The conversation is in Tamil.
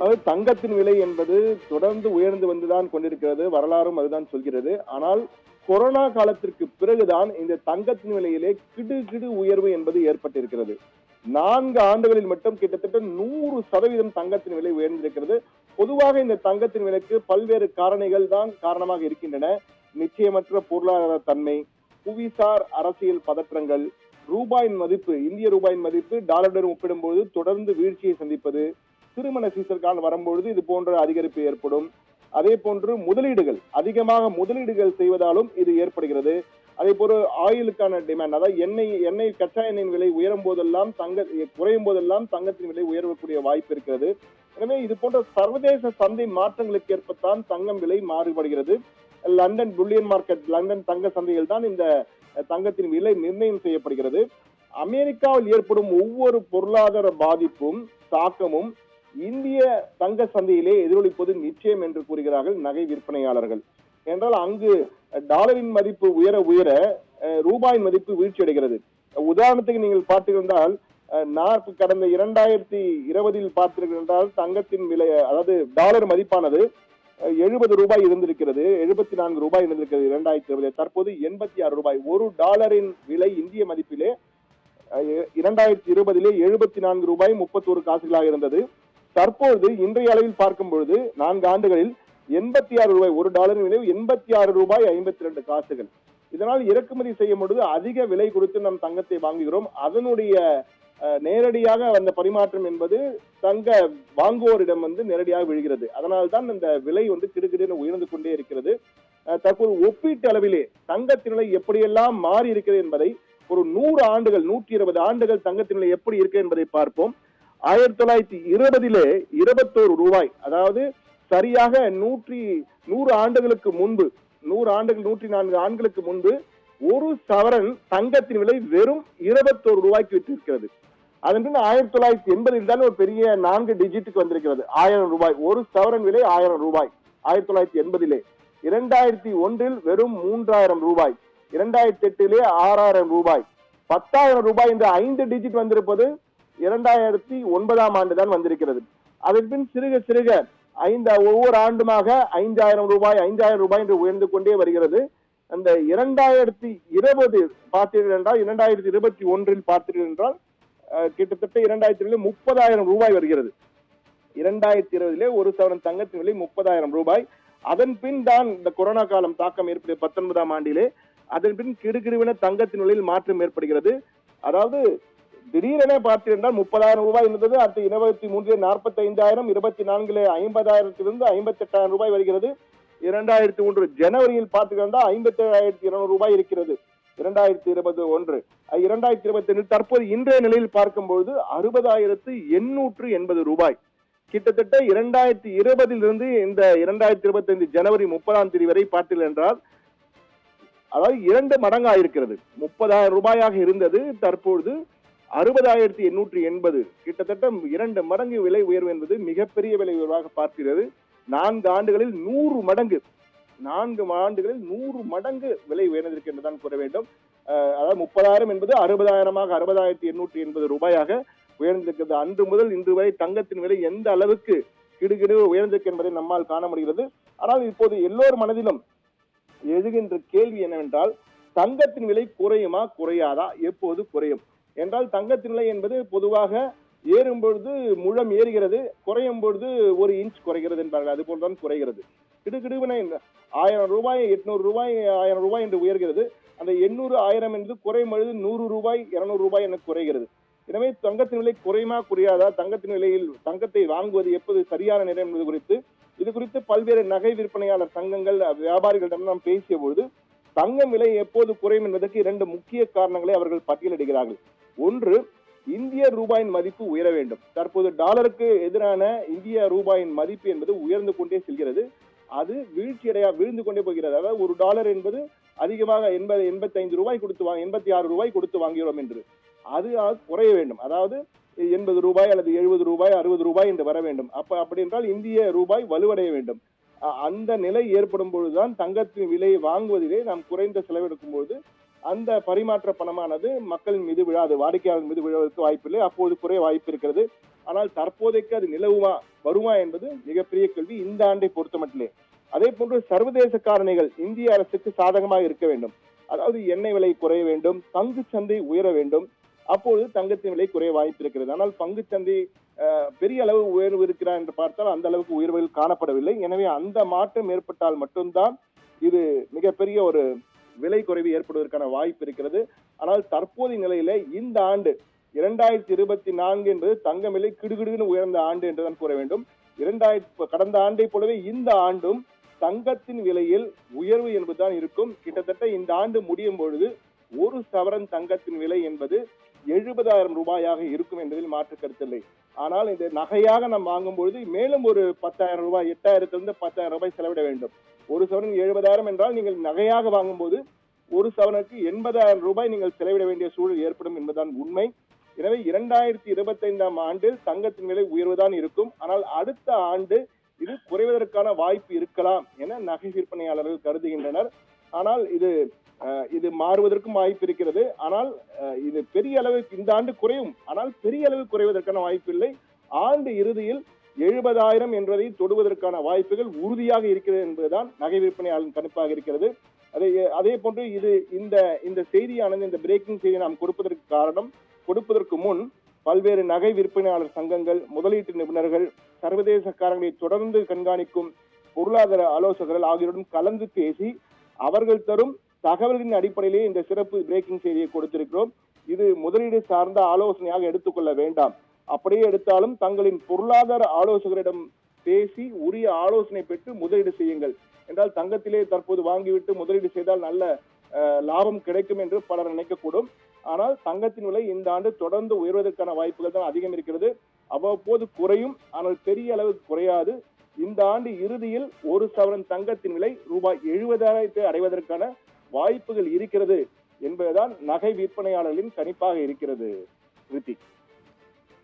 அதாவது தங்கத்தின் விலை என்பது தொடர்ந்து உயர்ந்து வந்துதான் கொண்டிருக்கிறது. வரலாறும் அதுதான் சொல்கிறது. ஆனால் கொரோனா காலத்திற்கு பிறகுதான் இந்த தங்கத்தின் விலையிலே கிடு உயர்வு என்பது ஏற்பட்டிருக்கிறது. 4 ஆண்டுகளில் மட்டும் கிட்டத்தட்ட 100% தங்கத்தின் விலை உயர்ந்திருக்கிறது. பொதுவாக இந்த தங்கத்தின் விலைக்கு பல்வேறு காரணிகள் தான் காரணமாக இருக்கின்றன. நிச்சயமற்ற பொருளாதார தன்மை, புவிசார் அரசியல் பதற்றங்கள், ரூபாயின் மதிப்பு, இந்திய ரூபாயின் மதிப்பு டாலருடன் ஒப்பிடும்போது தொடர்ந்து வீழ்ச்சியை சந்திப்பது, திருமண சீசன் காலம் வரும்பொழுது இது போன்ற அதிகரிப்பு ஏற்படும். அதே போன்று முதலீடுகள், அதிகமாக முதலீடுகள் செய்வதாலும் இது ஏற்படுகிறது. அதே போல ஆயிலுக்கான டிமாண்ட், அதாவது எண்ணெய் கச்சா எண்ணெயின் விலை உயரும் போதெல்லாம் குறையும் போதெல்லாம் தங்கத்தின் விலை உயரக்கூடிய வாய்ப்பு இருக்கிறது. எனவே இது போன்ற சர்வதேச சந்தை மாற்றங்களுக்கு ஏற்பத்தான் தங்கம் விலை மாறுபடுகிறது. லண்டன் புல்லியன் மார்க்கெட், லண்டன் தங்க சந்தையில் தான் இந்த தங்கத்தின் விலை நிர்ணயம் செய்யப்படுகிறது. அமெரிக்காவில் ஏற்படும் ஒவ்வொரு பொருளாதார பாதிப்பும் தாக்கமும் இந்திய தங்க சந்தையிலே எதிரொலிப்பது நிச்சயம் என்று கூறுகிறார்கள் நகை விற்பனையாளர்கள். என்றால் அங்கு டாலரின் மதிப்பு உயர உயர ரூபாயின் மதிப்பு வீழ்ச்சி அடைகிறது. உதாரணத்துக்கு நீங்கள் பார்த்தீர்கள், கடந்த 2020 பார்த்தீர்கள் தங்கத்தின் விலை, அதாவது டாலர் மதிப்பானது 70 ரூபாய் இருந்திருக்கிறது, 74 ரூபாய் இருந்திருக்கிறது 2020. தற்போது 86 ரூபாய். ஒரு டாலரின் விலை இந்திய மதிப்பிலே 2020 74 ரூபாய் 31 காசுகளாக இருந்தது. தற்போது இன்றைய அளவில் பார்க்கும் பொழுது 4 ஆண்டுகளில் 86 ரூபாய், ஒரு டாலரின் விலை 86 ரூபாய் 52 காசுகள். இதனால் இறக்குமதி செய்யும் பொழுது அதிக விலை கொடுத்து நாம் தங்கத்தை வாங்குகிறோம். அதனுடைய நேரடியாக அந்த பரிமாற்றம் என்பது தங்க வாங்குவோரிடம் நேரடியாக விழுகிறது. அதனால்தான் இந்த விலை கிடுகிடுன்னு உயர்ந்து கொண்டே இருக்கிறது. தற்போது ஒப்பீட்டு அளவிலே தங்கத்தின் விலை எப்படியெல்லாம் மாறி இருக்கிறது என்பதை, ஒரு 100 ஆண்டுகள் 120 ஆண்டுகள் தங்கத்தின் விலை எப்படி இருக்கு என்பதை பார்ப்போம். 1920 21 ரூபாய், அதாவது சரியாக 100 ஆண்டுகளுக்கு முன்பு, 100 ஆண்டுகள் 104 ஆண்டுகளுக்கு முன்பு ஒரு சவரன் தங்கத்தின் விலை வெறும் 21 ரூபாய்க்கு விற்றிருக்கிறது. அதன் பின் 1980 தான் ஒரு பெரிய 4 டிஜிட்டுக்கு வந்திருக்கிறது. 1000 ரூபாய், ஒரு சவரன் விலை 1000 ரூபாய் 1980. 2001 வெறும் 3000 ரூபாய், 2008 6000 ரூபாய், 10,000 ரூபாய் என்று 5 டிஜிட் வந்திருப்பது 2009 ஆண்டு தான் வந்திருக்கிறது. அதன் பின் சிறுக சிறுக ஒவ்வொரு ஆண்டுமாக 5000 ரூபாய் 5000 ரூபாய் என்று உயர்ந்து கொண்டே வருகிறது. அந்த 2020 பார்த்தீர்கள் என்றால், 2021 பார்த்தீர்கள் என்றால் கிட்டத்தட்ட 2020 30,000 ரூபாய் வருகிறது. 2020 ஒரு சவரன் தங்கத்தின் விலை 30,000 ரூபாய். அதன் பின் தான் இந்த கொரோனா காலம் தாக்கம் ஏற்படுகிற 19ஆம் ஆண்டிலே அதன் பின் கிடுகிடுவென தங்கத்தின் விலையில் மாற்றம் ஏற்படுகிறது. அதாவது திடீரென பார்த்தீர்கள் 30,000 ரூபாய் இருந்தது, அடுத்து 23 45,000, 24 50,000 58,000 ரூபாய் வருகிறது. 2001 ஜனவரியில் பார்த்தீர்கள் 57,200 ரூபாய் இருக்கிறது. 2021 2022 தற்போது இன்றைய நிலையில் பார்க்கும்போது 60,880 ரூபாய். கிட்டத்தட்ட 2020 இந்த 2025 ஜனவரி 30ஆம் தேதி வரை பார்த்தீர்கள் என்றால், அதாவது 2 மடங்காக இருக்கிறது. 30,000 ரூபாயாக இருந்தது, தற்பொழுது 60,880, கிட்டத்தட்ட 2 மடங்கு விலை உயர்வு என்பது மிகப்பெரிய விலை உயர்வாக பார்க்கிறது. 4 ஆண்டுகளில் 100 மடங்கு, 4 ஆண்டுகளில் 100 மடங்கு விலை உயர்ந்திருக்கு என்றுதான் கூற வேண்டும். அதாவது 30,000 என்பது 60,000ஆக 60,880 ரூபாயாக உயர்ந்திருக்கிறது. அன்று முதல் இன்று வரை தங்கத்தின் விலை எந்த அளவுக்கு கிடுகிடு உயர்ந்திருக்கு என்பதை நம்மால் காண முடிகிறது. ஆனால் இப்போது எல்லோர் மனதிலும் எழுகின்ற கேள்வி என்னவென்றால், தங்கத்தின் விலை குறையுமா குறையாதா, எப்போது குறையும் என்றால், தங்கத்தின் விலை என்பது பொதுவாக ஏறும் பொழுது முழம் ஏறுகிறது, குறையும் பொழுது 1 இன்ச் குறைகிறது என்பார்கள். அது போல்தான் குறைகிறது. கிடுகிடுவன 1000 ரூபாய் 800 ரூபாய் 1000 ரூபாய் என்று உயர்கிறது. அந்த 800 1000 என்று குறையும் பொழுது 100 ரூபாய் 200 ரூபாய் என குறைகிறது. எனவே தங்கத்தின் விலை குறையுமா குறையாதா, தங்கத்தின் விலையில் தங்கத்தை வாங்குவது எப்போது சரியான நேரம் என்பது குறித்து, இது குறித்து பல்வேறு நகை விற்பனையாளர் சங்கங்கள் வியாபாரிகளிடம் நாம் பேசிய பொழுது, தங்கம் விலை எப்போது குறையும் என்பதற்கு 2 முக்கிய காரணங்களை அவர்கள் பட்டியலிடுகிறார்கள். ஒன்று, இந்திய ரூபாயின் மதிப்பு உயர வேண்டும். தற்போது டாலருக்கு எதிரான இந்திய ரூபாயின் மதிப்பு என்பது உயர்ந்து கொண்டே செல்கிறது. அது விழுந்து கொண்டே போகிறது. அதாவது ஒரு டாலர் என்பது அதிகமாக 85 ரூபாய் கொடுத்து 86 ரூபாய் கொடுத்து வாங்குகிறோம் என்று, அது குறைய வேண்டும். அதாவது 80 ரூபாய் அல்லது 70 ரூபாய் 60 ரூபாய் என்று வர வேண்டும். அப்படி என்றால் இந்திய ரூபாய் வலுவடைய வேண்டும். அந்த நிலை ஏற்படும் பொழுதுதான் தங்கத்தின் விலையை வாங்குவதிலே நாம் குறைந்த செலவெடுக்கும் பொழுது அந்த பரிமாற்ற பணமானது மக்களின் மீது விழாது, வாடிக்கையாளர் மீது விழுவதற்கு வாய்ப்பில்லை. அப்போது குறைய வாய்ப்பு இருக்கிறது. ஆனால் தற்போதைக்கு அது வருமா என்பது மிகப்பெரிய கேள்வி இந்த ஆண்டை பொறுத்த மட்டிலே. அதே போன்று சர்வதேச காரணிகள் இந்திய அரசுக்கு சாதகமாக இருக்க வேண்டும். அதாவது எண்ணெய் விலை குறைய வேண்டும், பங்கு சந்தை உயர வேண்டும், அப்பொழுது தங்கத்தின் விலை குறைய வாய்ப்பு இருக்கிறது. ஆனால் பங்கு சந்தை பெரிய அளவு உயர்வு இருக்கிறார் என்று பார்த்தால் அந்த அளவுக்கு உயர்வுகள் காணப்படவில்லை. எனவே அந்த மாற்றம் ஏற்பட்டால் மட்டும்தான் இது மிகப்பெரிய ஒரு விலை குறைவு ஏற்படுவதற்கான வாய்ப்பு இருக்கிறது. ஆனால் தற்போதைய நிலையில இந்த ஆண்டு 2024 என்பது தங்கம் விலை கிடுகிடுன்னு உயர்ந்த ஆண்டு என்றுதான் கூற வேண்டும். கடந்த ஆண்டை போலவே இந்த ஆண்டும் தங்கத்தின் விலையில் உயர்வு என்பதுதான் இருக்கும். கிட்டத்தட்ட இந்த ஆண்டு முடியும் பொழுது ஒரு சவரன் தங்கத்தின் விலை என்பது 70,000 ரூபாயாக இருக்கும் என்பதில் மாற்று கருத்தில்லை. ஆனால் இந்த நகையாக நாம் வாங்கும் பொழுது மேலும் ஒரு 10,000 ரூபாய், 8,000 10,000 ரூபாய் செலவிட வேண்டும். ஒரு சவரன் 70,000 என்றால் நீங்கள் நகையாக வாங்கும் போது ஒரு சவரனுக்கு 80,000 ரூபாய் நீங்கள் செலவிட வேண்டிய சூழல் ஏற்படும் என்பதுதான் உண்மை. எனவே 2025ஆம் ஆண்டில் தங்கத்தின் விலை உயர்வுதான் இருக்கும். ஆனால் அடுத்த ஆண்டு இது குறைவதற்கான வாய்ப்பு இருக்கலாம் என நகை விற்பனையாளர்கள் கருதுகின்றனர். ஆனால் இது மாறுவதற்கும் வாய்ப்பு இருக்கிறது. ஆனால் இது பெரிய அளவுக்கு இந்த ஆண்டு குறையும், ஆனால் பெரிய அளவு குறைவதற்கான வாய்ப்பு இல்லை. ஆண்டு இறுதியில் 70,000 என்பதை தொடுவதற்கான வாய்ப்புகள் உறுதியாக இருக்கிறது என்பதுதான் நகை விற்பனையாளரின் கணிப்பாக இருக்கிறது. அதே போன்று இந்த செய்தியானது, இந்த பிரேக்கிங் செய்தி நாம் கொடுப்பதற்கு முன் பல்வேறு நகை விற்பனையாளர் சங்கங்கள், முதலீட்டு நிபுணர்கள், சர்வதேச காரங்களை தொடர்ந்து கண்காணிக்கும் பொருளாதார ஆலோசகர்கள் ஆகியோருடன் கலந்து பேசி அவர்கள் தரும் தகவல்களின் அடிப்படையிலேயே இந்த சிறப்பு பிரேக்கிங் செய்தியை கொடுத்திருக்கிறோம். இது முதலீடு சார்ந்த ஆலோசனையாக எடுத்துக்கொள்ள வேண்டாம். அப்படியே எடுத்தாலும் தங்களின் பொருளாதார ஆலோசகரிடம் பேசி உரிய ஆலோசனை பெற்று முதலீடு செய்யுங்கள். என்றால் தங்கத்திலே தற்போது வாங்கிவிட்டு முதலீடு செய்தால் நல்ல லாபம் கிடைக்கும் என்று பலர் நினைக்கக்கூடும். ஆனால் தங்கத்தின் விலை இந்த ஆண்டு தொடர்ந்து உயர்வதற்கான வாய்ப்புகள் தான் அதிகம் இருக்கிறது. அவ்வப்போது குறையும், ஆனால் பெரிய அளவுக்கு குறையாது. இந்த ஆண்டு இறுதியில் ஒரு சவரன் தங்கத்தின் விலை ரூபாய் 70,000 அடைவதற்கான வாய்ப்புகள் இருக்கிறது என்பதுதான் நகை விற்பனையாளர்களின் கணிப்பாக இருக்கிறது. ரித்திக்.